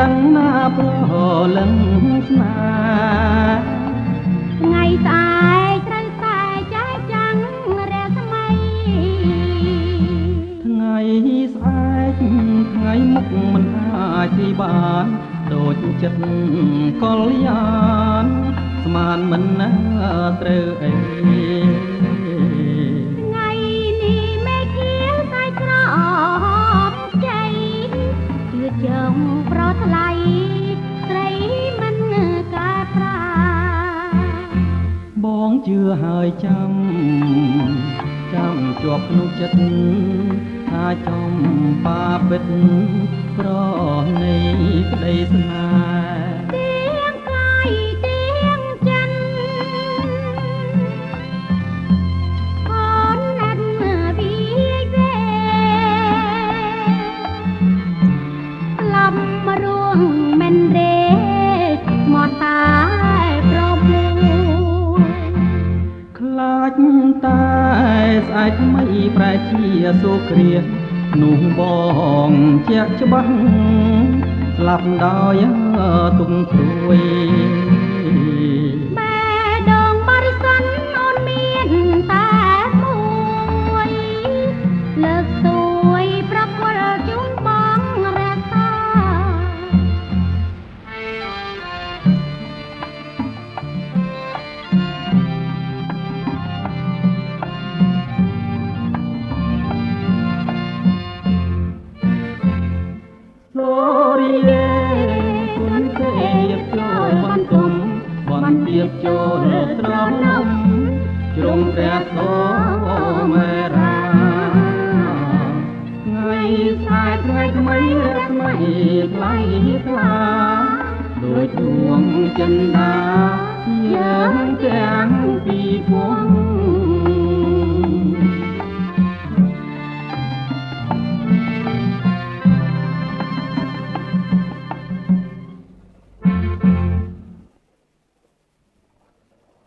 ងណាប្រលឹងស្នេហ៍ថ្ងៃស្អែកត្រូវតែចែកចាំងរស្មីថ្ងៃស្អែកថ្ងៃមុខមិនអាចទីបានដូចចិត្តកលយានស្មានមិនណាត្រូវអីថ្ងៃនេះមេឃៀវតែក្រមជ័យជឿជើងប្រថ្លៃស្រីមិនកើតប្រាបងជឿហើយចាំជាប់ក្នុងចិត្តថាចំបាពិតប្រណីក្តីស្នេហ៍ទៀងកាយទៀងចិនអូនណាត់វីវេលំរួងមិនរេមកតាប្រមូលខ្លាចតែស្អែកថ្មីប្រែជាសូគ្រានោះបងជាក់ច្បាស់ស្លាប់ដោយទុំព្រួយបែដងបរិសុទ្ធអូនមានតែមួយលើកសួយប្រគល់ជូនបងរក្សាបន្ទាបចូលត្រង់ជ្រុងព្រះសូមេរាថ្ងៃស្អែកថ្ងៃថ្មីរស្មីថ្លៃថ្លាដូចដួងចិន្តាយើងទាំងពីរភព